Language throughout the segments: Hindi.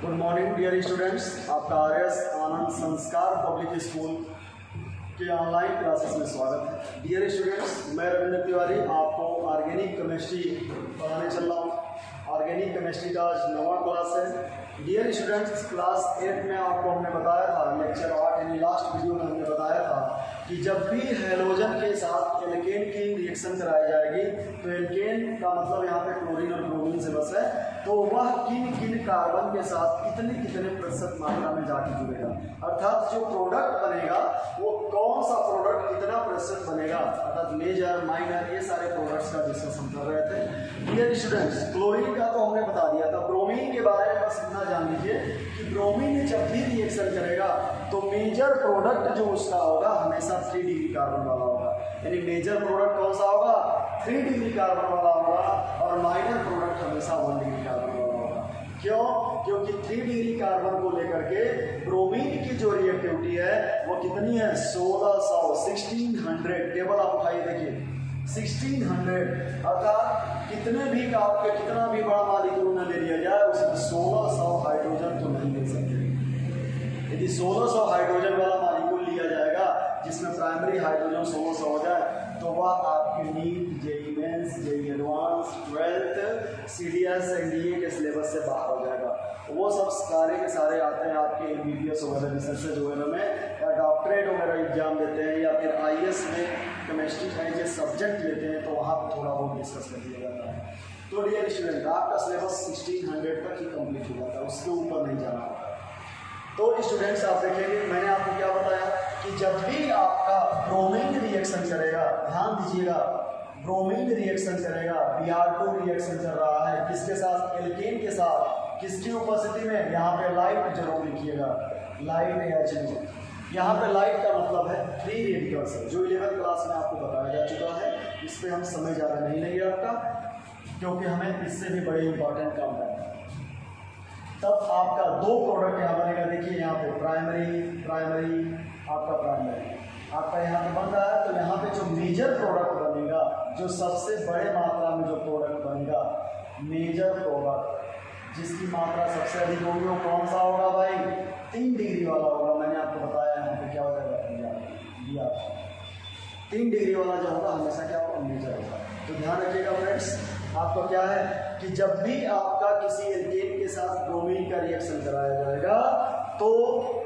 गुड मॉर्निंग डियर स्टूडेंट्स, आपका आरएस आनंद संस्कार पब्लिक स्कूल के ऑनलाइन क्लासेस में स्वागत है। डियर स्टूडेंट्स, मैं रविंद्र तिवारी आपको ऑर्गेनिक केमिस्ट्री पढ़ाने चल रहा हूँ। ऑर्गेनिक केमिस्ट्री का आज 9वां क्लास है। डियर स्टूडेंट्स, क्लास 8 में आपको हमने बताया था, लेक्चर 8 यानी लास्ट वीडियो में हमने बताया था कि जब भी हैलोजन के साथ एल्केन की रिएक्शन कराई जाएगी तो एल्केन का मतलब यहाँ पे क्लोरीन और ब्रोमीन से बस है, तो वह किन किन कार्बन के साथ कितने कितने प्रतिशत मात्रा में जाके जुड़ेगा, अर्थात जो प्रोडक्ट बनेगा वो कौन सा प्रोडक्ट कितना प्रतिशत बनेगा, अर्थात मेजर माइनर ये सारे प्रोडक्ट्स का डिस्कस हम कर रहे थे। डियर स्टूडेंट्स, क्लोरीन का तो हमने बता दिया था। ब्रोमीन के बारे में बस इतना जान लीजिए कि ब्रोमीन जब भी रिएक्शन करेगा तो मेजर प्रोडक्ट जो उसका होगा हमेशा 3 डिग्री कार्बन वाला होगा, यानी मेजर प्रोडक्ट कौन सा होगा 3 डिग्री कार्बन वाला होगा और माइनर प्रोडक्ट हमेशा 1 डिग्री कार्बन वाला होगा। क्यों? क्योंकि 3 डिग्री कार्बन को लेकर के ब्रोमीन की जो रिएक्टिविटी है वो कितनी है 1600 टेबल आप उठाइए देखिए 1600, अर्थात कितने भी आपके कितना भी बड़ा मालिक्यूल न ले लिया जाए उसमें 1600 हाइड्रोजन तो नहीं ले सकते। यदि 1600 हाइड्रोजन वाला मालिक्यूल लिया जाएगा जिसमें प्राइमरी हाइड्रोजन 1600 हो जाए तो वह आपके NEET, JEE Mains, JEE Advance, 12th, CDS, NDA के सिलेबस से बाहर हो जाएगा। वो सब सारे के सारे आते हैं आपके एमबीबीएस वगैरह, रिसर्चेज वगैरह में, या डॉक्टरेट वगैरह एग्जाम देते हैं, या फिर आईएएस में केमिस्ट्री का जो सब्जेक्ट लेते हैं तो वहाँ पर थोड़ा बहुत डिस्कस कर दिया जाता है। तो डियर स्टूडेंट, आपका सिलेबस 1600 तक ही कंप्लीट हो जाता है, उसके ऊपर नहीं जाना होता। तो स्टूडेंट्स आप देखेंगे मैंने आपको क्या बताया कि जब भी आपका ब्रोमीन रिएक्शन करेगा, ध्यान दीजिएगा, ब्रोमीन रिएक्शन करेगा, Br2 रिएक्शन कर रहा है किसके साथ, एल्केन के साथ, किसकी उपस्थिति में, यहाँ पे लाइट जरूर लिखिएगा, लाइट H2। यहाँ पे लाइट का मतलब है फ्री रेडिकल्स, जो 11th क्लास में आपको बताया जा चुका है, इस पर हम समय ज़्यादा नहीं लेंगे आपका, क्योंकि हमें इससे भी बड़े इंपॉर्टेंट काम करना है। तब आपका 2 प्रोडक्ट यहाँ बनेगा, देखिए यहाँ पे प्राइमरी आपका यहाँ पे बन रहा है, तो यहाँ पे जो मेजर प्रोडक्ट बनेगा, जो सबसे बड़े मात्रा में जो प्रोडक्ट बनेगा, मेजर प्रोडक्ट जिसकी मात्रा सबसे अधिक होगी वो कौन सा होगा भाई, 3 डिग्री वाला होगा। मैंने आपको बताया यहाँ पे क्या हो जाएगा, 3 डिग्री वाला जो होगा हमेशा क्या होगा, मेजर होगा। तो ध्यान रखिएगा फ्रेंड्स, आपका क्या है कि जब भी आपका किसी एल्केन के साथ ब्रोमीन का रिएक्शन कराया जाएगा तो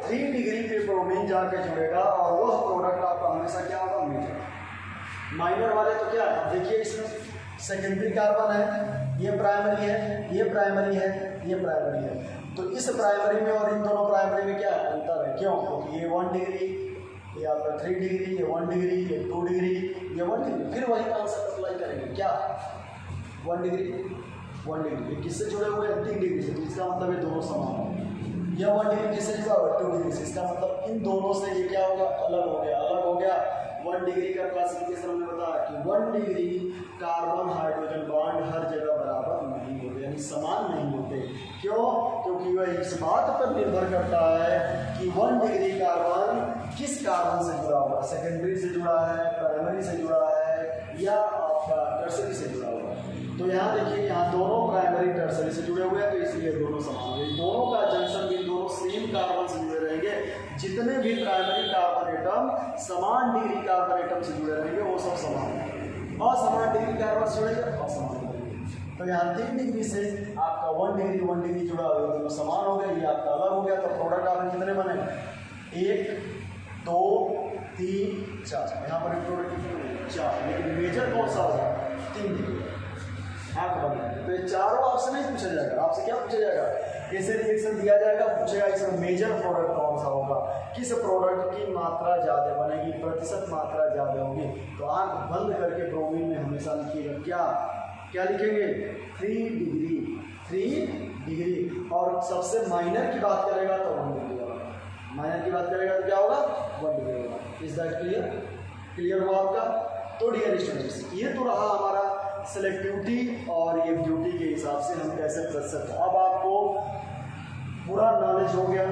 3 डिग्री पे ब्रोमीन जाके जुड़ेगा और वह प्रोडक्ट आपका हमेशा क्या होगा, मेजर। माइनर वाले तो क्या है, देखिए इसमें सेकेंडरी कार्बन है, ये प्राइमरी है, ये प्राइमरी है, ये प्राइमरी है, तो इस प्राइमरी में और इन दोनों प्राइमरी में क्या अंतर है, क्यों? क्योंकि ये 1 डिग्री, ये आपका 3 डिग्री, ये 1 डिग्री, ये 2 डिग्री, ये 1 डिग्री, फिर वही कॉन्सेप्ट अप्लाई करेंगे, क्या 1 डिग्री, ये किससे जुड़े हुए हैं, 3 डिग्री से, तो इसका मतलब ये दोनों समान होंगे। यह 1 डिग्री किससे जुड़ा हुआ है, 2 डिग्री से, इसका मतलब इन दोनों से ये क्या होगा, अलग हो गया। 1 डिग्री का क्लासिफिकेशन हमने बताया कि 1 डिग्री कार्बन हाइड्रोजन बॉन्ड हर जगह बराबर नहीं होते, यानी समान नहीं होते। क्यों? क्योंकि वह इस बात पर निर्भर करता है कि 1 डिग्री कार्बन किस कार्बन से जुड़ा हुआ है, सेकेंडरी से जुड़ा है, प्राइमरी से जुड़ा है, या आपका टर्सरी से जुड़ा हुआ है। तो यहाँ देखिए, यहाँ दोनों प्राइमरी टर्सरी से जुड़े हुए हैं, तो इसलिए दोनों समान होंगे। दोनों का जंक्शन भी दोनों सेम कार्बन से जुड़े रहेंगे। जितने भी प्राइमरी कार्बन एटम समान डिग्री कार्बन एटम से जुड़े रहेंगे वो सब समान होंगे, असमान डिग्री कार्बन से जुड़ेंगे असमान होंगे। तो यहाँ 3 डिग्री से आपका 1 डिग्री जुड़ा हुआ, दोनों समान हो गए, ये आपका अलग हो गया। तो प्रोडक्ट आपके कितने बने, 1 2 3 4, यहाँ पर प्रोडक्ट कितने बने 4, लेकिन मेजर कौन सा होगा, 3 डिग्री आपको बनना है। तो ये चारों आपसे नहीं पूछा जाएगा, आपसे क्या पूछा जाएगा, कैसे रिएक्शन दिया जाएगा, पूछेगा इसमें मेजर प्रोडक्ट कौन सा होगा, किस प्रोडक्ट की मात्रा ज़्यादा बनेगी, प्रतिशत मात्रा ज़्यादा होगी। तो आंख बंद करके ब्रोमीन में हमेशा लिखिएगा, क्या लिखेंगे, 3 डिग्री। और सबसे माइनर की बात करेगा तो 1 डिग्री होगा, माइनर की बात करेगा तो क्या होगा, 1 डिग्री होगा। इज दैट क्लियर हुआ आपका? तो डियर स्टूडेंट्स, ये तो रहा हमारा सेलेक्टिविटी और ये ब्यूटी के हिसाब से हम कैसे कर सकते हैं। अब आपको पूरा नॉलेज हो गया।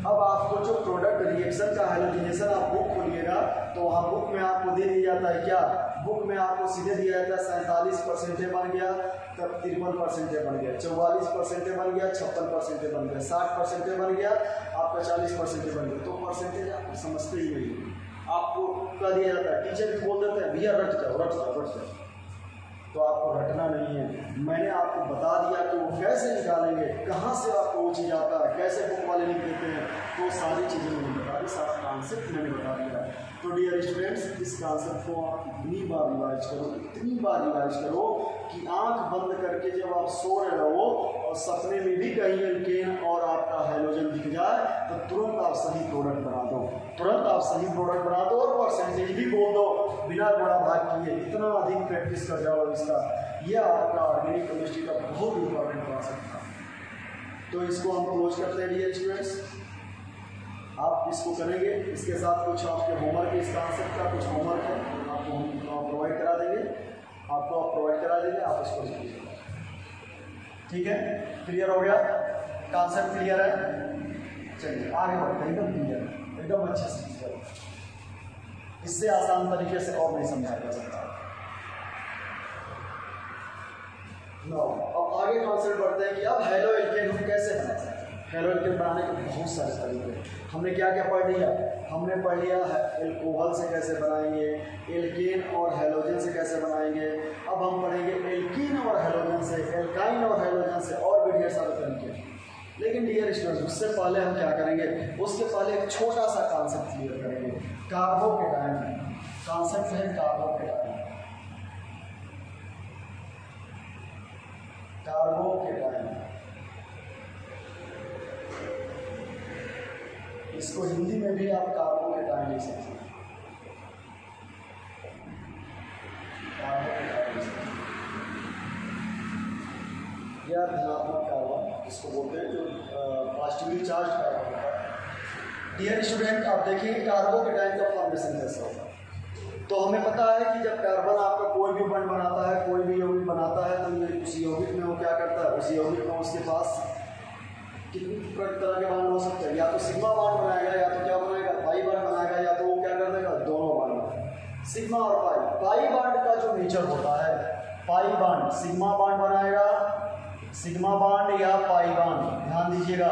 अब आपको जो प्रोडक्ट रिएक्शन का हैलोजिनेशन आप बुक खोलिएगा तो वहाँ बुक में आपको दे दिया जाता है क्या, बुक में आपको सीधे दिया जाता है 47% बन गया, तब 53% बन गया, 44% बन गया, 56% बन गया, 60% बन गया, आपका 40% बन गया। तो परसेंटेज आप समझते ही नहीं, आपको क्या दिया जाता है, टीचर भी बोल देते हैं भैया रट जाओ रट जाओ रट जाओ, तो आपको रटना नहीं है। मैंने आपको बता दिया कि वो कैसे निकालेंगे, कहाँ से आपको वो चीज़ आता है, कैसे बुक वाले लिख देते हैं, तो सारी चीज़ें मैंने बता दी, सारा कॉन्सेप्ट मैंने बता दिया। तो डियर स्टूडेंट्स, इस कॉन्सेप्ट को आप इतनी बार रिवाइज करो, इतनी बार रिवाइज करो कि आंख बंद करके जब आप सो रहे हो और सपने में भी कहीं एल्केन और आपका हैलोजन दिख जाए तो तुरंत आप सही प्रोडक्ट बना दो, तुरंत आप सही प्रोडक्ट बना दो और परसेंटेज भी बोल दो बिना बड़ा भाग किए। इतना अधिक प्रैक्टिस कर जाओ इसका, यह आपका ऑर्गेनिक केमिस्ट्री का बहुत इंपॉर्टेंट कॉन्सेप्ट था। तो इसको हम क्लोज करते हैं डियर स्टूडेंट्स, आप इसको करेंगे, इसके साथ कुछ आपके होमवर्क, इस कॉन्सेप्ट का कुछ होमवर्क है आपको हम प्रोवाइड करा देंगे, आपको आप प्रोवाइड करा देंगे, आप इसको लीजिए। ठीक है, क्लियर हो गया, कॉन्सेप्ट क्लियर है, चलिए आगे बढ़ते हैं। एकदम क्लियर, एकदम अच्छे से क्लियर, इससे आसान तरीके से और नहीं समझाया जा सकता। अब आगे कॉन्सेप्ट बढ़ते हैं कि अब हेलो एल्केन हम कैसे बना सकते हैं। हेलो एल्केन बनाने के बहुत सारे तरीके, हमने क्या क्या पढ़ लिया, हमने पढ़ लिया एल्कोहल से कैसे बनाएंगे, एल्केन और हैलोजन से कैसे बनाएंगे। अब हम पढ़ेंगे एल्कीन और हैलोजन से, एल्काइन और हैलोजन से, और भी ढेर सारे तरीके। लेकिन डियर स्टूडेंट्स, उससे पहले हम क्या करेंगे, उसके पहले एक छोटा सा कॉन्सेप्ट क्लियर करेंगे। कार्बोकेटाइन कॉन्सेप्ट है, कार्बोकेटाइन, कार्बोकेटाइन, इसको हिंदी में भी आप कार्बोकेटाइन लिख सकते हैं, कार्बोकेटाइन या धनात्मक कार्बन इसको बोलते हैं, जो पॉजिटिवली चार्ज कार्बन होता है। डियर स्टूडेंट, आप देखिए कार्बोकेटाइन का फॉर्मेशन कैसा होगा। तो हमें पता है कि जब कार्बन आपका कोई भी बॉन्ड बनाता है, कोई भी यौगिक बनाता है, तो उस यौगिक में वो क्या करता है, उस यौगिक में उसके पास कितनी तरह के बॉन्ड हो सकते हैं, या तो सिग्मा बॉन्ड बनाएगा, या तो क्या बनाएगा, पाई बॉन्ड बनाएगा, या तो वो क्या कर देगा, दोनों बॉन्ड बनाएगा, सिग्मा और पाई। पाई बॉन्ड का जो नेचर होता है, पाई बॉन्ड सिग्मा बॉन्ड बनाएगा, सिग्मा बॉन्ड या पाई बॉन्ड, ध्यान दीजिएगा,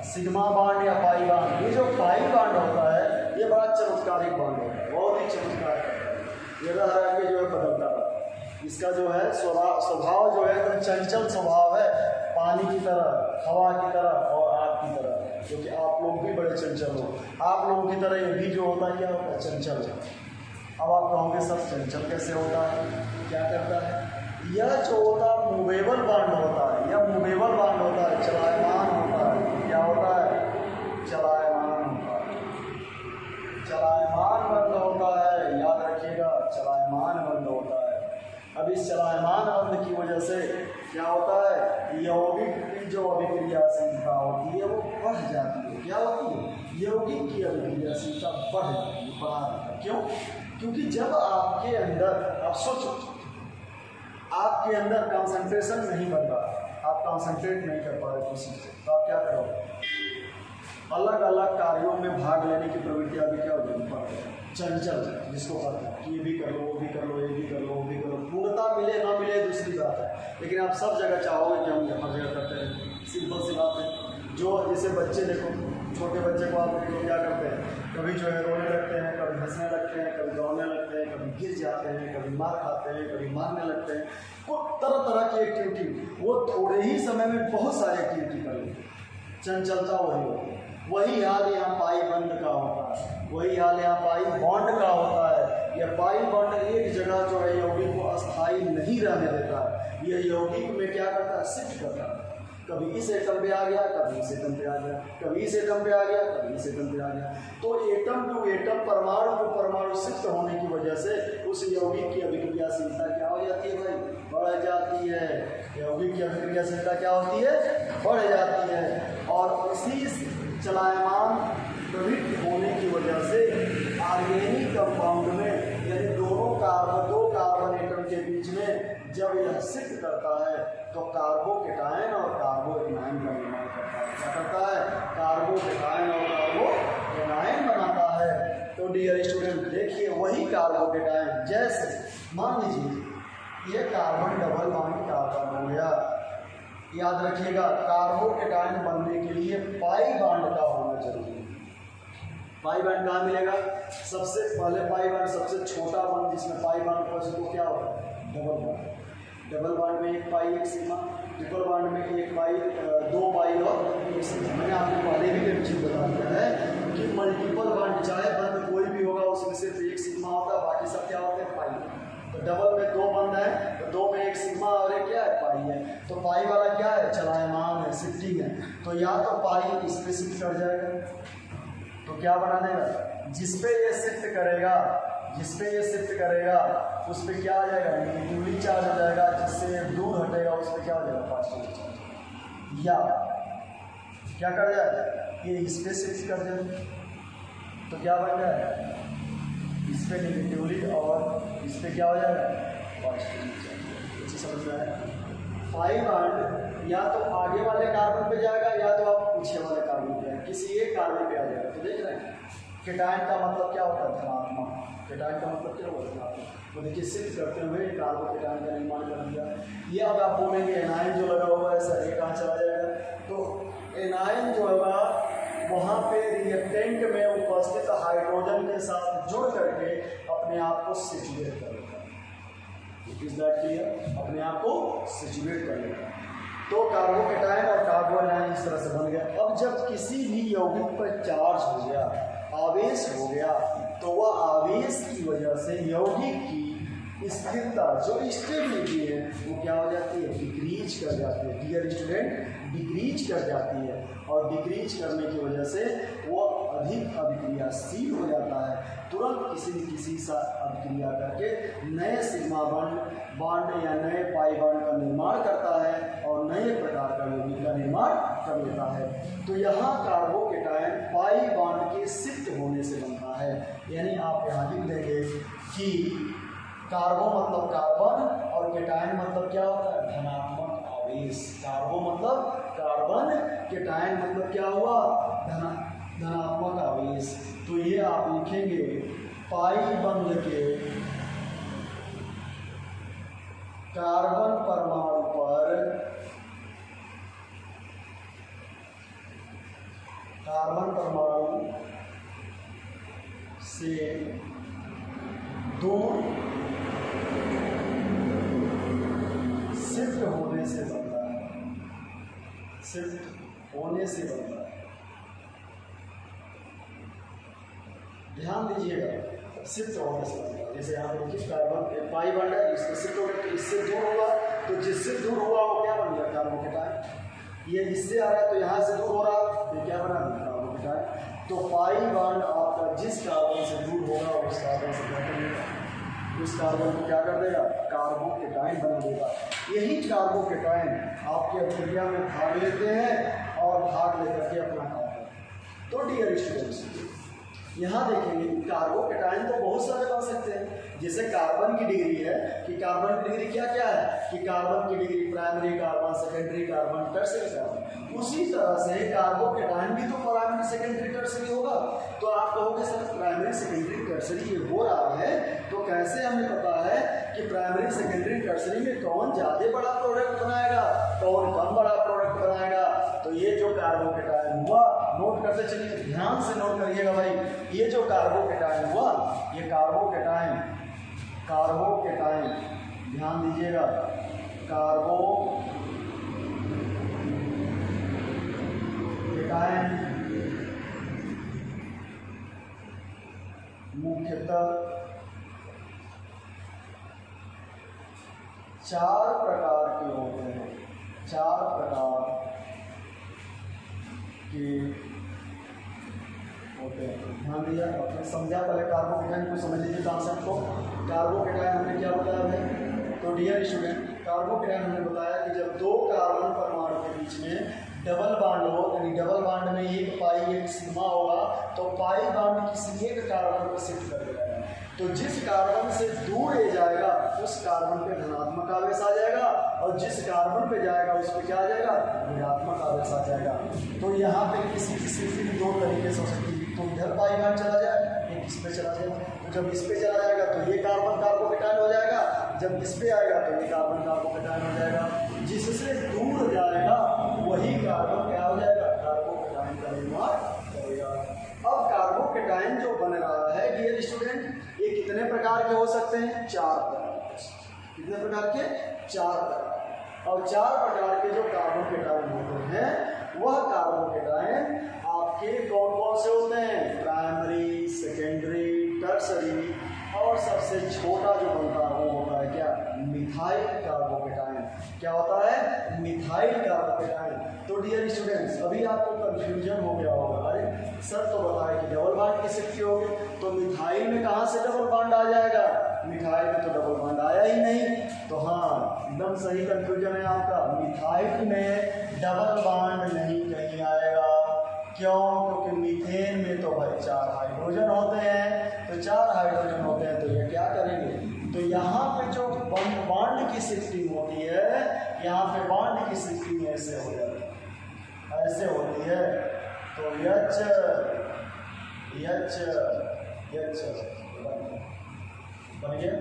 सिग्मा बॉन्ड या पाई बॉन्ड। ये जो पाई बॉन्ड होता है ये बड़ा चमत्कारिक बॉन्ड होता है, बहुत ही चमत्कार करता है, ये रह के जो है बदलता है। इसका जो है स्वभाव जो है एकदम चंचल स्वभाव है, पानी की तरह, हवा की तरह और आग की तरह, क्योंकि आप लोग भी बड़े चंचल हो, आप लोगों की तरह ये भी जो होता है क्या होता है, चंचल है। अब आप कहोगे सर चंचल कैसे होता है, क्या करता है, यह जो होता है मूवेबल बॉन्ड होता है, यह मूवेबल बॉन्ड होता है, चलायमान होता है। क्या होता है, चलायमान होता है, चलायमान बंद होता है, याद रखिएगा, चलायमान बंद होता है। अब इस चलायमान बंद की वजह से क्या होता है, यौगिक की जो अभिक्रियाशीलता होती है वो बढ़ जाती है। क्या होती है, यौगिक की अभिक्रियाशीलता बढ़ जाती है, बढ़ा देता है। क्यों, क्योंकि जब आपके अंदर, आप सोचो, आपके अंदर कंसंट्रेशन नहीं बन रहा, आप कंसंट्रेट नहीं कर पा रहे किसी से, तो आप क्या करोगे, अलग अलग कार्यों में भाग लेने की प्रवृत्ति अभी क्या हो जाएगी, चंचल, जिसको कहते हैं कि ये भी कर लो, वो भी कर लो, ये भी कर लो, वो भी कर लो। पूर्णता मिले ना मिले दूसरी बात है, लेकिन आप सब जगह चाहोगे कि हम हर जगह करते हैं। सिंपल सी बात है, जो जैसे बच्चे देखो, छोटे बच्चे को आप लोग क्या करते हैं, कभी जो है रोने लगते हैं, कभी हंसने लगते हैं, कभी दौड़ने लगते हैं, कभी गिर जाते हैं, कभी मार खाते हैं, कभी मारने लगते हैं। वो तरह तरह की एक्टिविटी, वो थोड़े ही समय में बहुत सारी एक्टिविटी कर लेते हैं, चंचलता वही होती है। वही हाल यहाँ पाई बंद का होता है, वही हाल यहाँ पाई बॉन्ड का होता है। यह पाई बॉन्ड एक जगह जो है यौगिक को अस्थायी नहीं रहने देता है, यह यौगिक में क्या करता है, शिफ्ट करता है, कभी इस एटम पे आ गया, कभी इस एटम पे आ गया, कभी इस एटम पे आ गया, कभी इस एटम पे आ गया। तो एटम टू एटम, परमाणु टू परमाणु शिफ्ट होने की वजह से उस यौगिक की अभिक्रियाशीलता क्या हो जाती है भाई, बढ़ जाती है। यौगिक की अभिक्रियाशीलता क्या होती है, बढ़ जाती है। और इसी चलायमान प्रवृत्ति होने की वजह से ऑर्गेनिक कंपाउंड में, यानी दो कार्बन एटम के बीच में जब यह शिफ्ट करता है तो कार्बोकेटाइन और कार्बोएनाइन का निर्माण करता है। क्या करता है, कार्बोकेटाइन और कार्बोएनाइन बनाता है। तो डियर स्टूडेंट देखिए, वही कार्बोकेटाइन जैसे मान लीजिए ये कार्बन डबल बॉन्ड कार्बन हो गया। याद रखिएगा कार्बोकेटायन बनने के लिए पाई बॉन्ड का होना जरूरी है। पाई बॉन्ड कहाँ मिलेगा? सबसे पहले पाई बॉन्ड सबसे छोटा बॉन्ड जिसमें पाई बॉन्ड हो उसको क्या होगा? Double bond. डबल बॉन्ड में एक पाई एक सिग्मा, ट्रिपल बॉन्ड में एक पाई, दो पाई और एक सिग्मा। मैंने आपको पहले भी एक चीज बता दिया है कि मल्टीपल बॉन्ड चाहे बंद कोई भी होगा उसमें सिर्फ एक सिग्मा होता है, बाकी सब क्या होते हैं? पाई। तो डबल में दो बंद है तो दो में एक सिग्मा और एक क्या है? पाई है। तो पाई वाला क्या है? चलायमान है, शिफ्टिंग है। तो या तो पाई इस पे शिफ्ट कर जाएगा तो क्या बना देगा? जिसपे ये शिफ्ट करेगा, जिसपे ये शिफ्ट करेगा उस पर क्या आ जाएगा? नेगेटिवली चार्ज हो जाएगा। जिससे दूर हटेगा उस पर क्या हो जाएगा? Positive charge. या क्या कर जाएगा? ये इस पे शिफ्ट कर जाएगा तो क्या बन जाएगा? इस पे नेगेटिवली और इस पे क्या हो जाएगा? Positive charge. अच्छी समझ में आया? पाई बॉन्ड या तो आगे वाले कार्बन पे जाएगा या तो आप पीछे वाले कार्बन पे जाएगा, किसी एक कार्बन पे आ जाएगा। तो देख रहे हैं केटायन का मतलब क्या होता है? धनात्मक। केटायन का मतलब क्या होता है? धनात्मक। तो देखिए शिफ्ट करते हुए कार्बोकेटायन का निर्माण कर दिया। ये अब आप बोलेंगे एनायन जो लगा हुआ है सर ये कहाँ चला जाएगा? तो एनायन जो होगा वहाँ पे रिएक्टेंट में उपस्थित हाइड्रोजन के साथ जुड़ करके अपने आप को सिचुएट कर लेगा। Is that clear? अपने आप को सिचुएट कर लेगा। तो कार्बोकेटायन और कार्बोनायन इस तरह से बन गया। अब जब किसी भी यौगिक पर चार्ज हो गया, आवेश हो गया, तो वह आवेश की वजह से यौगिक की स्थिरता जो स्टेबिलिटी है वो क्या हो जाती है? डिक्रीज कर जाती है। डियर स्टूडेंट, डिक्रीज कर जाती है और डिक्रीज करने की वजह से वो अधिक अभिक्रियाशील हो जाता है। तुरंत किसी न किसी साथ अभिक्रिया करके नए सिग्मा बॉन्ड या नए पाई बॉन्ड का निर्माण करता है और नए प्रकार का यौगिक का निर्माण कर लेता है। तो यहाँ कार्बोकेटायन पाई बॉन्ड के शिफ्ट होने से बनता है। यानी आप यहाँ लिख देंगे कि कार्बो मतलब कार्बन और केटायन मतलब क्या होता है? धनात्मक आवेश। कार्बो मतलब कार्बन, केटायन मतलब क्या हुआ? धनात्मक आवेश। तो ये आप लिखेंगे पाई बंध के कार्बन परमाणु पर कार्बन परमाणु से दूर शिफ्ट होने से बनता है। शिफ्ट होने से बनता है। ध्यान दीजिएगा, शिफ्ट होने से बनता है। जैसे यहाँ पर कार्बन पाई बॉन्ड है, इससे शिफ्ट हो गया तो इससे दूर हुआ, तो जिससे दूर हुआ वो क्या बन गया? कार्बोकेटायन। ये इससे आ रहा है तो यहाँ से दूर हो रहा है, ये क्या बना? कार्बोकेटायन। तो पाई बॉन्ड आपका जिस कार्बन से दूर होगा उस कार्बन से क्या कर देगा? उस कार्बन को क्या कर देगा? कार्बोकेटायन बना देगा। यही कार्बोकेटायन आपके अभिक्रिया में भाग लेते हैं और भाग लेकर के अपना काम करते हैं। तो डियर स्टूडेंट्स, यहाँ देखेंगे कार्बोकेटायन तो बहुत सारे बन सकते हैं। जैसे कार्बन की डिग्री है कि कार्बन की डिग्री क्या क्या है कि कार्बन की degree primary carbon, secondary carbon, tertiary carbon. उसी तरह से कार्बोकेटायन भी तो प्राइमरी सेकेंडरी टर्शियरी होगा। तो आप कहोगे सर प्राइमरी सेकेंडरी टर्शियरी ये हो रहा है तो कैसे हमें पता है कि प्राइमरी सेकेंडरी टर्शियरी में कौन ज़्यादा बड़ा प्रोडक्ट बनाएगा, कौन कम बड़ा प्रोडक्ट बनाएगा? तो ये जो कार्बोकेटायन हुआ, नोट करते चलिए, ध्यान से नोट करिएगा भाई। ये जो कार्बोकेटायन हुआ, ये कार्बोकेटायन ध्यान दीजिएगा, कार्बोकेटायन मुख्यतः 4 प्रकार के होते हैं। 4 प्रकार के होते हैं। ध्यान दिया, आपने समझा? पहले कार्बोकेटायन को समझ लीजिए कॉन्सेप्ट को। कार्बोकेटायन हमने क्या बताया है? तो डियर स्टूडेंट, कार्बोकेटायन हमने बताया कि जब 2 कार्बन परमाणु के बीच में डबल बॉन्ड हो, यानी डबल बॉन्ड में एक पाई एक सिग्मा होगा, तो पाई बॉन्ड किसी एक कार्बन को शिफ्ट कर देगा। तो जिस कार्बन से दूर ले जाएगा उस कार्बन पे धनात्मक आवेश आ जाएगा और जिस कार्बन पे जाएगा उस पर क्या आ जाएगा? ऋणात्मक आवेश आ जाएगा। तो यहाँ पे किसी की शिफ्टिंग 2 तरीके से हो सकती है। तो इधर पाई बॉन्ड चला जाए, एक इस पे चला जाए। जब इस पे चला जाएगा तो ये कार्बन कार्बोकेटायन हो जाएगा, जब इस पे आएगा तो ये कार्बन कार्बोकेटायन हो जाएगा। जिससे दूर जाएगा वही कार्बन क्या हो जाएगा, कार्बोकेटायन का निर्माण करेगा। अब कार्बोकेटायन जो बन रहा है डियर स्टूडेंट, ये कितने प्रकार के हो सकते हैं, 4 प्रकार के। कितने प्रकार के, 4 प्रकार। और 4 प्रकार के जो कार्बोकेटायन होते हैं वह कार्बोकेटायन आपके कौन कौन से होते हैं, प्राइमरी, सेकेंडरी, टर्सरी, और सबसे छोटा जो बनता है वो होता है क्या, मिथाइल कार्बोकेटायन। क्या होता है, मिथाइल कार्बोकेटायन। तो डियर स्टूडेंट्स, अभी आपको कंफ्यूजन हो गया होगा, अरे सर तो बताए कि डबल बॉन्ड की शिफ्ट होगी, तो मिथाइल में कहाँ से डबल बॉन्ड आ जाएगा, मिथाइल में तो डबल बॉन्ड आया ही नहीं। तो हाँ, एकदम सही कंफ्यूजन है आपका, मिथाइल में डबल बॉन्ड नहीं कहीं आएगा। क्यों, क्योंकि मीथेन में तो भाई 4 हाइड्रोजन होते हैं, तो 4 हाइड्रोजन होते हैं, तो ये क्या करेंगे, तो यहाँ पे जो बॉन्ड की शिफ्टिंग होती है, यहाँ पे बॉन्ड की शिफ्टिंग ऐसे हो जाती है, ऐसे होती है। तो यच बन गया,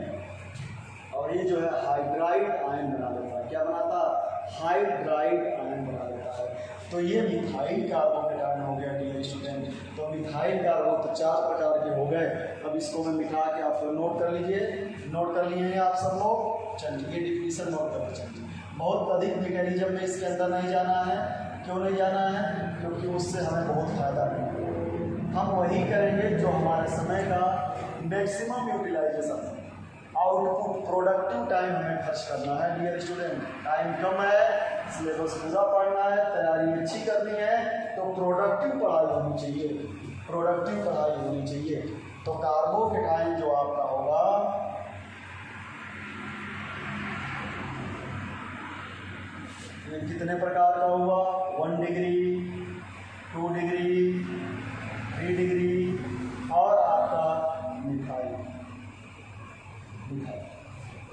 और ये जो है हाइड्राइड आयन बना देता है। क्या बनाता है, हाइड्राइड आयन बना देता है। तो ये मिथाइल कार्बोकेटायन हो गया डियर स्टूडेंट। तो मिथाइल कार्बो तो 4 प्रकार के हो गए। अब इसको मैं मिटा के आप लोग नोट कर लीजिए, नोट कर लिए हैं आप सब लोग, चलिए ये डिफिनीशन नोट करते चलिए। बहुत अधिक मैकेनिज्म में इसके अंदर नहीं जाना है। क्यों नहीं जाना है, क्योंकि उससे हमें बहुत फ़ायदा नहीं है। हम वही करेंगे जो हमारे समय का मैक्सिमम यूटिलाइजेशन है, आउटपुट प्रोडक्टिव टाइम हमें खर्च करना है डियर स्टूडेंट। टाइम कम है, सिलेबस पूरा पढ़ना है, तैयारी अच्छी करनी है, तो प्रोडक्टिव पढ़ाई होनी चाहिए, प्रोडक्टिव पढ़ाई होनी चाहिए। तो कार्बोकेटायन जो आपका होगा ये कितने प्रकार का हुआ, 1 डिग्री, 2 डिग्री, 3 डिग्री, और आपका मिथाइल,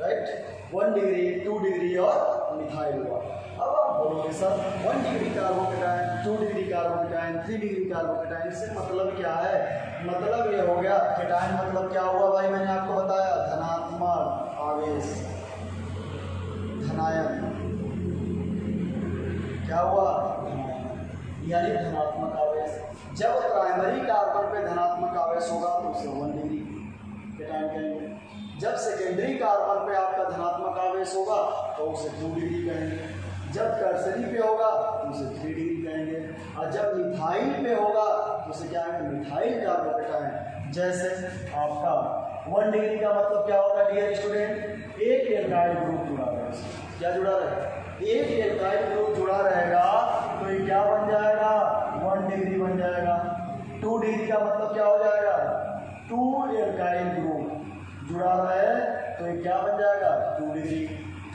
राइट, 1 डिग्री, 2 डिग्री और मिथाइल हुआ। अब आप बोलोगे sir 1 degree carbocation, 2 degree carbocation, 3 degree carbocation से मतलब क्या है, मतलब ये हो गया केटायन मतलब क्या हुआ भाई, मैंने आपको बताया धनात्मक आवेश, धनायन, क्या हुआ, यानी धनात्मक आवेश। जब प्राइमरी कार्बन पे धनात्मक आवेश होगा तो उसे 1 डिग्री केटायन कहेंगे। जब सेकेंडरी कार्बन पे आपका धनात्मक आवेश होगा तो उसे 2 डिग्री कहेंगे। जब टर्सरी पे होगा तो उसे 3 डिग्री कहेंगे। और जब मिथाइल पे होगा तो उसे क्या है, मिथाइल कार्बोकेटायन। जैसे आपका 1 डिग्री का मतलब क्या होगा डियर स्टूडेंट, एक एल्काइल ग्रुप जुड़ा रहेगा। क्या जुड़ा रहेगा, एक एल्काइल ग्रुप जुड़ा रहेगा, तो ये क्या बन जाएगा, 1 डिग्री बन जाएगा। 2 डिग्री का मतलब क्या हो जाएगा, 2 एल्काइल ग्रुप जुड़ा रहे तो ये क्या बन जाएगा, 2 डिग्री।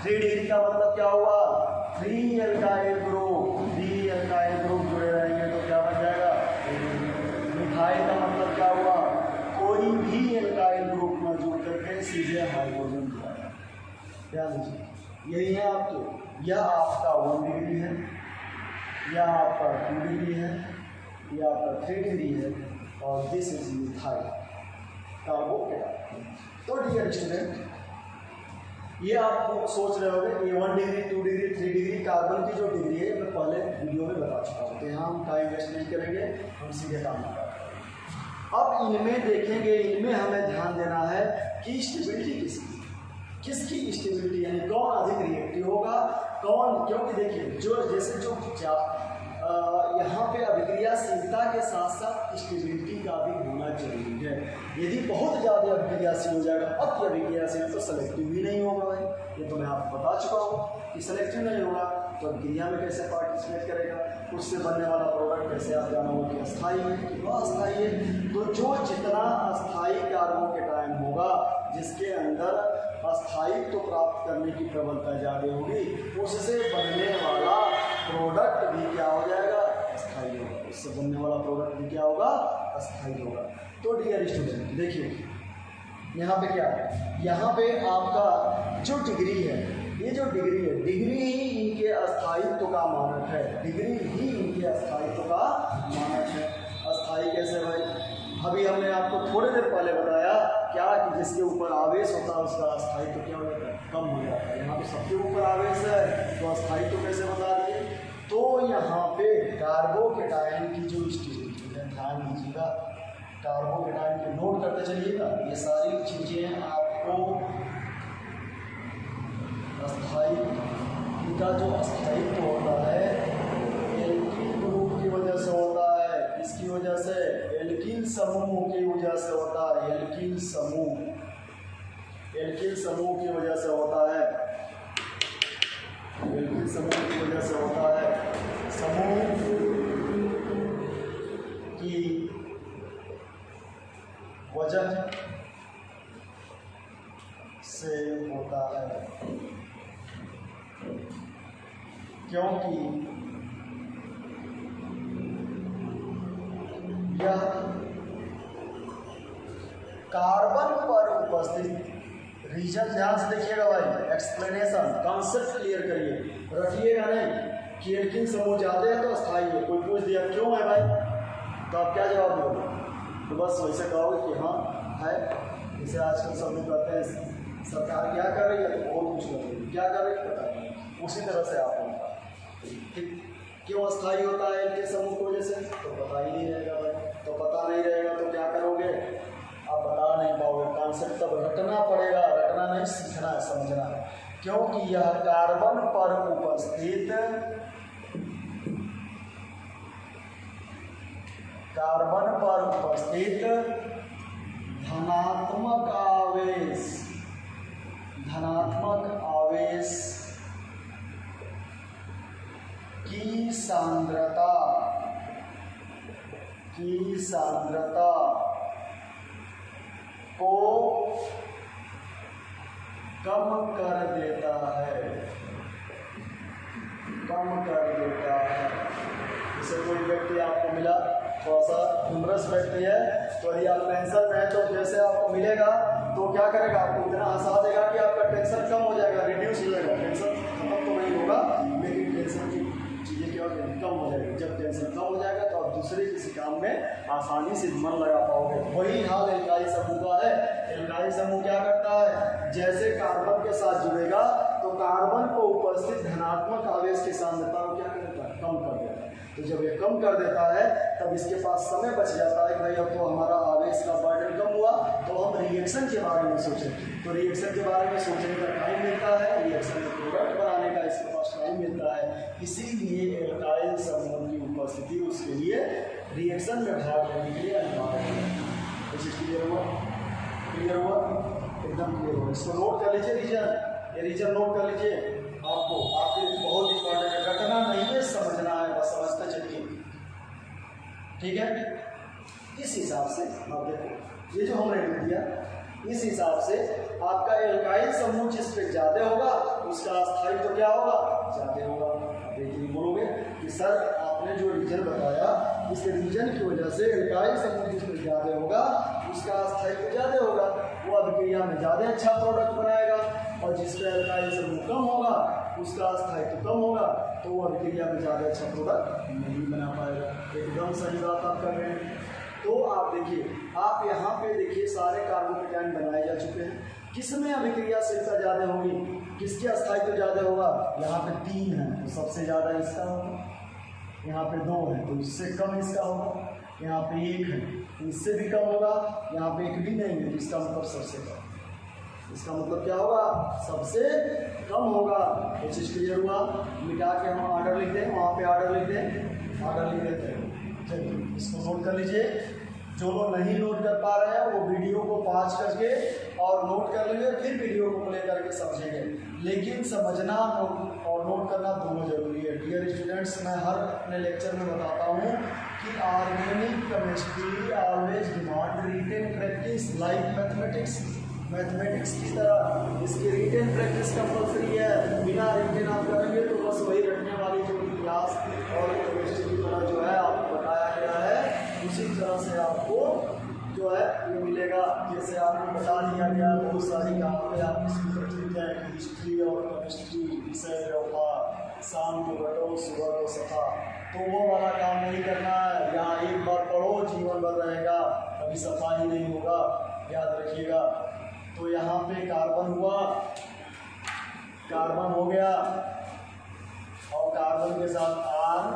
3 डिग्री का मतलब क्या हुआ, 3 एल्काइल ग्रुप, 3 एल्काइल ग्रुप जुड़े रहेंगे तो क्या बन जाएगा, मिथाइल का मतलब क्या हुआ, कोई भी एल्काइल ग्रुप में जुड़ करके सीधे हाइड्रोजन जुड़ा। ध्यान दीजिए, यही है आपके, यह आपका 1 डिग्री है, यह आपका 2 डिग्री है, यह आपका 3 डिग्री है, और दिस इज मिथाइल कार्बोकेटायन। तो डियर स्टूडेंट, ये आप सोच रहे होंगे कि 1 डिग्री, 2 डिग्री, 3 डिग्री कार्बन की जो डिग्री है मैं पहले वीडियो में बता चुका हूँ, तो यहाँ हम टाइम वेस्ट नहीं करेंगे, हम सीधे काम करेंगे। अब इनमें देखेंगे, इनमें हमें ध्यान देना है कि स्टेबिलिटी किसकी स्टेबिलिटी, यानी कौन अधिक रिएक्टिव होगा, कौन, क्योंकि देखिए जो जैसे जो यहाँ पे अभिक्रियाशीलता के साथ साथ स्टेबिलिटी का भी होना जरूरी है। यदि बहुत ज़्यादा अभिक्रियाशील हो जाएगा, अति अभिक्रियाशील, तो सेलेक्टिव भी नहीं होगा भाई, ये तो मैं आपको बता चुका हूँ कि सेलेक्टिव नहीं होगा तो अभिक्रिया में कैसे पार्टिसिपेट करेगा, उससे बनने वाला प्रोडक्ट कैसे आप जानोगे कि अस्थायी है कि अस्थायी है। तो जो जितना अस्थायी कार्बोकेटायन होगा, जिसके अंदर अस्थायित्व तो प्राप्त करने की प्रबलता ज़्यादा होगी, उससे बनने वाला प्रोडक्ट भी क्या हो जाएगा, अस्थायी होगा। उससे बनने वाला प्रोडक्ट भी क्या होगा, अस्थायी होगा। तो डियर स्टूडेंट देखिए यहाँ पे क्या है, यहाँ पे आपका जो डिग्री है, ये जो डिग्री है, डिग्री ही इनके अस्थायित्व का मानक है, डिग्री ही इनके अस्थायित्व का मानक है। अस्थायी कैसे भाई, अभी हमने आपको थोड़ी देर पहले बताया कि क्या कि जिसके ऊपर आवेश होता है उसका अस्थायित्व क्या हो जाता है, कम हो जाता है। यहाँ पे सबके ऊपर आवेश है तो अस्थायित्व कैसे बता दिए। तो यहाँ पे कार्बोकेटाइन की जो स्थिति है, ध्यान दीजिएगा, कार्बोकेटाइन को नोट करते चलिएगा। ये सारी चीजें आपको अस्थायित्व, इनका जो अस्थायित्व होता है एल्किल ग्रुप की वजह से होता है। इसकी वजह से एल्किल समूह की वजह से होता है, एल्किल समूह की वजह से होता है, एल्किल समूह की वजह से होता है, समूह की वजह से होता है, क्योंकि यह कार्बन पर उपस्थित रीजन, ध्यान से देखिएगा भाई, एक्सप्लेनेशन कॉन्सेप्ट क्लियर करिए, रखिएगा नहीं कि एल्किन समूह ज्यादा है तो अस्थायी है। कोई पूछ दिया क्यों है भाई, तो आप क्या जवाब दोगे, तो बस वैसे कहोगे कि हाँ है। जैसे आजकल सब लोग कहते हैं सरकार क्या कर रही है, तो बहुत कुछ कर रही है, क्या कर रही है पता नहीं, उसी तरह से आप होगा। क्यों अस्थायी होता है एल्किन समूह की वजह से, तो पता ही नहीं रहेगा भाई। तो पता नहीं रहेगा तो क्या करोगे, आप बता नहीं पाओगे। कॉन्सेप्ट तब रटना पड़ेगा, रटना नहीं, सीखना है, समझना है। क्योंकि यह कार्बन पर उपस्थित धनात्मक आवेश की सांद्रता को कम कर देता है। जैसे कोई व्यक्ति आपको मिला, थोड़ा सा ह्यूमरस व्यक्ति है, तो यदि आप टेंशन में है तो जैसे आपको मिलेगा तो क्या करेगा, आपको इतना हंसा देगा कि आपका टेंशन कम हो जाएगा, रिड्यूस हो जाएगा। टेंशन खत्म तो नहीं होगा, लेकिन टेंशन की चीज़ें क्या होगी, कम हो जाएगी। जब टेंशन कम हो जाएगा तो आप दूसरे किसी काम में आसानी से मन लगा पाओगे। वही हाल एल्काइल समूह का है। एल्काइल समूह क्या करता है, जैसे कार्बन के साथ जुड़ेगा तो कार्बन को उपस्थित धनात्मक आवेश की सांद्रता को क्या करता है, कम कर देता है। तो जब ये कम कर देता है तब इसके पास समय बच जाता है कि भाई अब तो हमारा आवेश का बर्डन कम हुआ, तो हम रिएक्शन के बारे में सोचें। तो रिएक्शन के बारे में सोचने का टाइम मिलता है, रिएक्शन के प्रोडक्ट बनाने का इसके पास टाइम मिलता है। इसीलिए एल्काइल समूह की उपस्थिति उसके लिए रिएक्शन में भाग लेने के लिए अनिवार्य है। क्लियर हुआ, एकदम क्लियर हुआ। इसको नोट कर लीजिए, ये रीजन नोट कर लीजिए। आपको आपके बहुत इंपॉर्टेंट है, रटना नहीं है, समझना है, बस समझते चलिए, ठीक है। इस हिसाब से आप देखो, ये जो हमने लिख दिया, इस हिसाब से आपका एल्काइल समूह जिस पे ज्यादा होगा उसका अस्थायित्व तो क्या होगा, ज्यादा होगा। देखिए बोलोगे कि सर आपने जो रीजन बताया, इस रीजन की वजह से एल्काइल समूह जिस पे ज्यादा होगा उसका अस्थायित्व ज्यादा होगा, वो अभिक्रिया में ज्यादा अच्छा प्रोडक्ट बनाएगा। और जिस पे एल्काइल समूह कम होगा उसका अस्थायित्व कम होगा, तो वो अभिक्रिया में ज़्यादा अच्छा प्रोडक्ट नहीं बना पाएगा। एकदम सही बात आप कर रहे हैं। तो आप देखिए, आप यहाँ पे देखिए सारे कार्बोकेटाइन बनाए जा चुके हैं। किसमें अभिक्रियाशीलता ज़्यादा होगी, किसके अस्थायित्व ज़्यादा होगा, यहाँ पे 3 है तो सबसे ज़्यादा इसका होगा, यहाँ पे 2 है तो इससे कम इसका होगा, यहाँ पे 1 है तो इससे भी कम होगा, यहाँ पे 1 भी नहीं है तो इसका मतलब सबसे कम। इसका मतलब क्या होगा, सबसे कम होगा। तो चीज़ क्लियर हुआ। मिटा के हम ऑर्डर लिख दें, वहाँ पे ऑर्डर लिख देते हैं। चलिए इसको नोट कर लीजिए। जो लोग नहीं नोट कर पा रहे हैं वो वीडियो को पॉज करके और नोट कर लेंगे, फिर वीडियो को प्ले करके समझेंगे। लेकिन समझना और नोट करना दोनों जरूरी है। डियर स्टूडेंट्स, मैं हर अपने लेक्चर में बताता हूँ कि organic chemistry always demand written practice like mathematics की तरह इसकी रिटेन प्रैक्टिस कंपल्सरी है। बिना रिटेन आप करेंगे तो बस वही रटने वाली जो क्लास और केमिस्ट्री की तरह जो है आपको बताया गया है उसी तरह से आपको जो है ये मिलेगा। जैसे आपको बता दिया गया बहुत सारी यहाँ पे आप इसकी प्रचलित है कि हिस्ट्री और केमिस्ट्री विषय व्यवहार शाम को बैठो सुबह को सफा, तो वो वाला काम नहीं करना है। यहाँ एक बार पढ़ो जीवन भर रहेगा, कभी सफा ही नहीं होगा। याद रखिएगा। तो यहाँ पे कार्बन हुआ, कार्बन हो गया और कार्बन के साथ R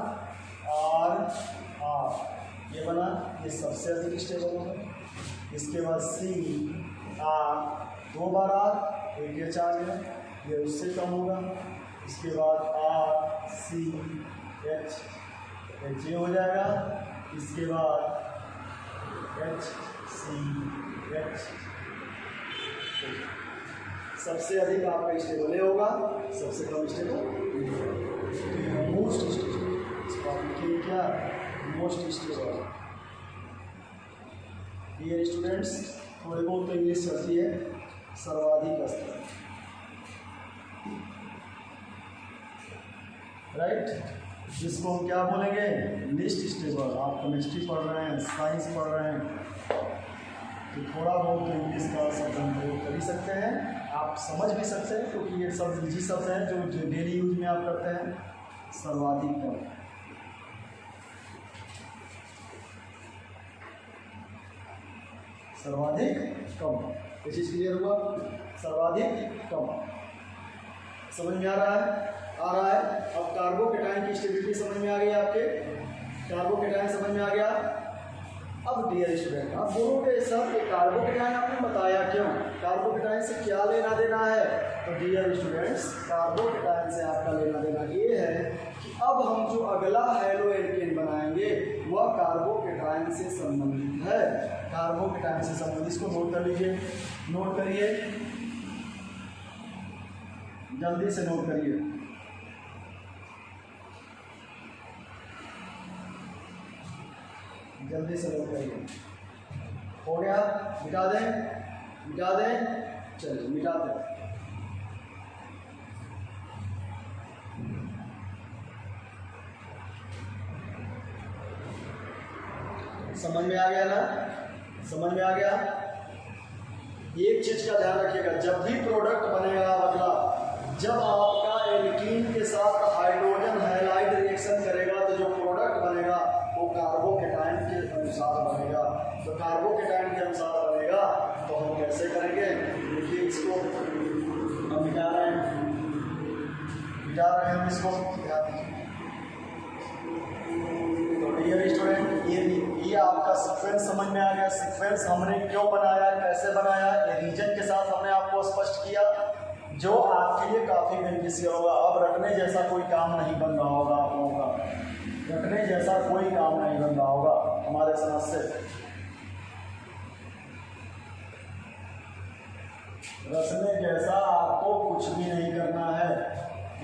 ये बना, ये सबसे अधिक स्टेबल होगा। इसके बाद CR, 2 बार R, एक H आ गया, ये उससे कम होगा। इसके बाद RCH, ये हो जाएगा। इसके बाद HCH, सबसे अधिक आपका स्टेबल होगा, सबसे कम स्टेबल मोस्ट स्टेबल, क्या मोस्ट स्टेबल। डियर स्टूडेंट्स, थोड़े बहुत तो इंग्लिश चलती है। सर्वाधिक स्तर, राइट, जिसको हम क्या बोलेंगे, लिस्ट स्टेबल। आप केमिस्ट्री पढ़ रहे हैं, साइंस पढ़ रहे हैं, तो थोड़ा बहुत तो इंग्लिश का शब्द हम प्रयोग कर ही सकते हैं, आप समझ भी सकते हैं, क्योंकि ये सब निजी शब्द हैं जो डेली यूज में आप करते हैं। सर्वाधिक कम, सर्वाधिक कम, ये चीज क्लियर हुआ। सर्वाधिक कम समझ में आ रहा है? आ रहा है। अब कार्बोकेटाइन की स्टेबिलिटी समझ में आ गई आपके, कार्बोकेटाइन समझ में आ गया। अब डियर स्टूडेंट, आप बोलोगे सर ये कार्बोकेटाइन आपने बताया क्यों, कार्बोकेटाइन से क्या लेना देना है? तो डियर स्टूडेंट्स, कार्बोकेटाइन से आपका लेना देना ये है कि अब हम जो अगला हैलो एल्केन बनाएंगे वह कार्बोकेटाइन से संबंधित है, कार्बोकेटाइन से संबंधित। इसको नोट कर लीजिए, नोट करिए, जल्दी से नोट करिए। जल्दी से नोट करिए। हो गया? मिटा दें, मिटा दें, चलिए मिटा दें। समझ में आ गया ना? समझ में आ गया? एक चीज का ध्यान रखिएगा, जब भी प्रोडक्ट बनेगा अगला, जब आपका एल्कीन के साथ हाइड्रोजन हैलाइड रिएक्शन करेगा तो जो प्रोडक्ट बनेगा वो कार्बोकेटाइन के अनुसार बनेगा। तो कार्बोकेटाइन के अनुसार बनेगा तो हम कैसे करेंगे? देखिए इसको हम मिटा रहे हैं, मिटा रहे हैं हम इसको। तो डियर स्टूडेंट, ये आपका सीक्वेंस समझ में आ गया। सीक्वेंस हमने क्यों बनाया, कैसे बनाया, ये रीजन के साथ हमने आपको स्पष्ट किया, जो आपके लिए काफ़ी बेनिफिशियल होगा। अब रटने जैसा कोई काम नहीं बन रहा होगा आप लोगों का, रटने जैसा कोई काम नहीं बन रहा होगा हमारे समझ से। रचने जैसा आपको कुछ भी नहीं करना है,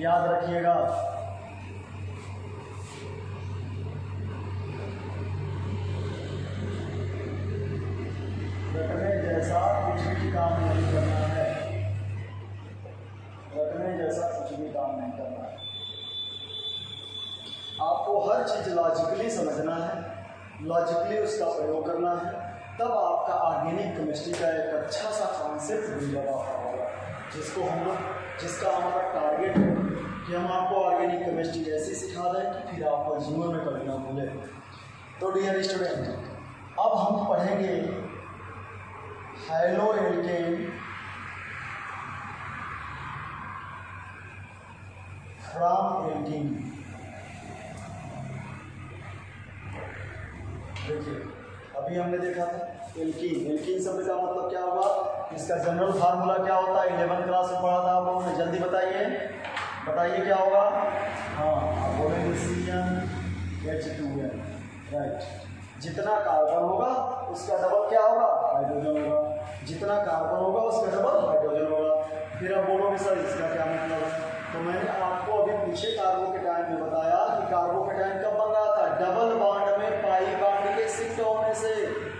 याद रखिएगा। रटने जैसा कुछ भी काम नहीं करना है, रटने जैसा कुछ भी काम नहीं करना है। आपको हर चीज़ लॉजिकली समझना है, लॉजिकली उसका प्रयोग करना है, तब आपका ऑर्गेनिक केमिस्ट्री का एक अच्छा सा कॉन्सेप्ट बन होगा, जिसको हम लोग, जिसका हमारा टारगेट है कि हम आपको ऑर्गेनिक केमिस्ट्री ऐसी सिखा दें कि फिर आपको जीवन में कभी ना भूले। तो डियर स्टूडेंट, अब हम पढ़ेंगे हैलो एल्केन फ्रॉम एल्कीन। देखिए अभी हमने देखा था एल्कीन, एल्कीन शब्द का मतलब क्या होगा, इसका जनरल फार्मूला क्या होता है, 11th क्लास में पढ़ा था आप लोगों ने। जल्दी बताइए, बताइए क्या होगा। हाँ, आप बोलेंगे CnH2n, राइट। जितना कार्बन होगा उसका डबल क्या होगा, हाइड्रोजन होगा। जितना कार्बन होगा उसका डबल हाइड्रोजन होगा। फिर आप बोलोगे सर इसका क्या मतलब है, तो मैंने आपको अभी पीछे कार्बोकेटाइन में बताया कि कार्बोकेटाइन कब बन रहा था, डबल बॉन्ड में पाई बॉन्ड के शिफ्ट होने से।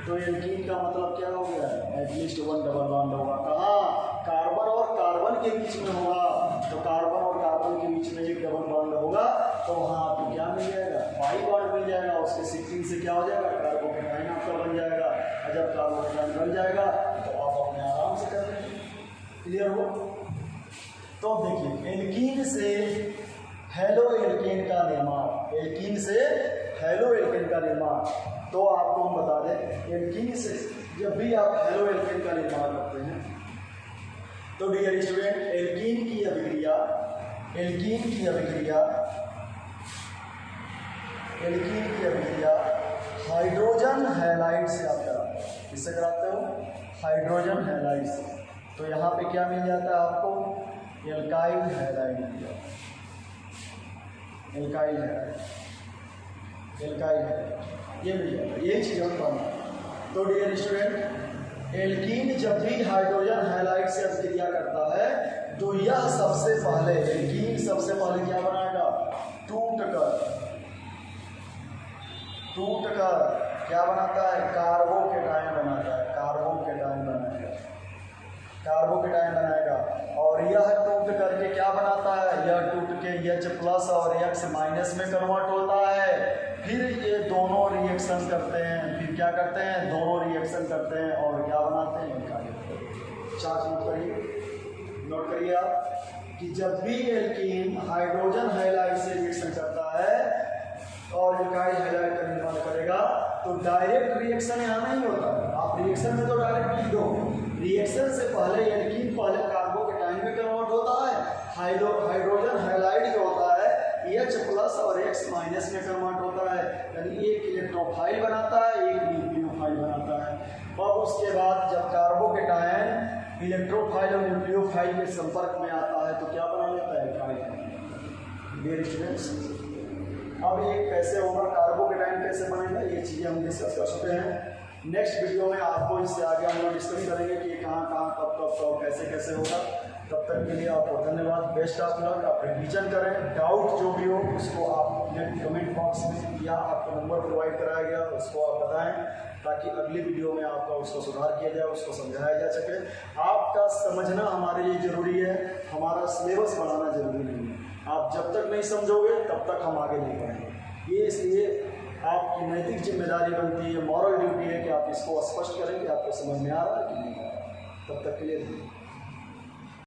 तो एल्कीन का मतलब क्या हो गया, एटलीस्ट 1 डबल बॉन्ड होगा। कहाँ, कार्बन और कार्बन के बीच में होगा। तो कार्बन और कार्बन के बीच में एक डबल बॉन्ड होगा, तो वहाँ आपको क्या मिल जाएगा, पाई बॉन्ड मिल जाएगा। उसके शिफ्टिंग से क्या हो जाएगा, कार्बोकेटाइन आपका बन जाएगा। और जब कार्बोकेटाइन बन जाएगा तो आप अपने आराम से कर लेंगे। क्लियर हो? तो देखिए एल्कीन से हैलो एल्केन का निर्माण, एल्कीन से हैलो एल्केन का निर्माण तो आपको हम बता दें एल्कीन से जब भी आप हेलो एल्केन का निर्माण करते हैं तो डियर स्टूडेंट एल्कीन की अभिक्रिया हाइड्रोजन हैलाइड से आप कराते हो। किससे कराते हो? हाइड्रोजन हैलाइड से। तो यहाँ पे क्या मिल जाता है आपको? एल्काइल हैलाइड मिल जाता है। एल्काइल हैलाइड ये मिल जाता है। ये चीज़ हम पढ़ना। तो डियर स्टूडेंट एल्कीन जब भी हाइड्रोजन हैलाइड से अभिक्रिया करता है तो यह सबसे पहले क्या बनाएगा? टूट कर क्या बनाता है? कार्बोकेटायन बनाएगा। और यह टूट करके क्या बनाता है? यह टूट के H+ और X- में कन्वर्ट होता है। फिर ये दोनों रिएक्शन करते हैं। फिर क्या करते हैं? दोनों रिएक्शन करते हैं और क्या बनाते हैं? चार्ज नोट करिए आप कि जब भी एल्कीन हाइड्रोजन हैलाइड से रिएक्शन करता है और एल्काइल हैलाइड का निर्माण करेगा तो डायरेक्ट रिएक्शन यहाँ नहीं होता है। आप रिएक्शन में तो डायरेक्ट लिख दो। रिएक्शन से पहले एल्कीन कार्बोकेटायन में कन्वर्ट होता है। हाइड्रोजन हैलाइड जो होता है H+ और X- में कन्वर्ट होता है, यानी एक इलेक्ट्रोफाइल बनाता है, एक न्यूक्लियोफाइल बनाता है। और उसके बाद जब कार्बोकेटायन इलेक्ट्रोफाइल और न्यूक्लियोफाइल के संपर्क में आता है तो क्या बना लेता है? डियर स्टूडेंट्स अब ये कैसे होगा? कार्बोकेटायन कैसे बनेगा? ये चीज़ें हम डिस्कस कर चुके हैं। नेक्स्ट वीडियो में आपको इससे आगे हम लोग डिस्कस करेंगे कि कहाँ कब कैसे होगा। तब तक के लिए आपको धन्यवाद। Best of luck. आप रिवीजन करें। डाउट जो भी हो उसको आप कमेंट बॉक्स में या आपको नंबर प्रोवाइड कराया गया उसको आप बताएं ताकि अगली वीडियो में आपका उसको सुधार किया जाए, उसको समझाया जा सके। आपका समझना हमारे लिए ज़रूरी है, हमारा सिलेबस बढ़ाना ज़रूरी नहीं है। आप जब तक नहीं समझोगे तब तक हम आगे नहीं बढ़ेंगे। ये इसलिए आपकी नैतिक जिम्मेदारी बनती है, मॉरल ड्यूटी है कि आप इसको स्पष्ट करें कि आपको समझ में आ रहा है कि नहीं आ रहा है। तब तक के लिए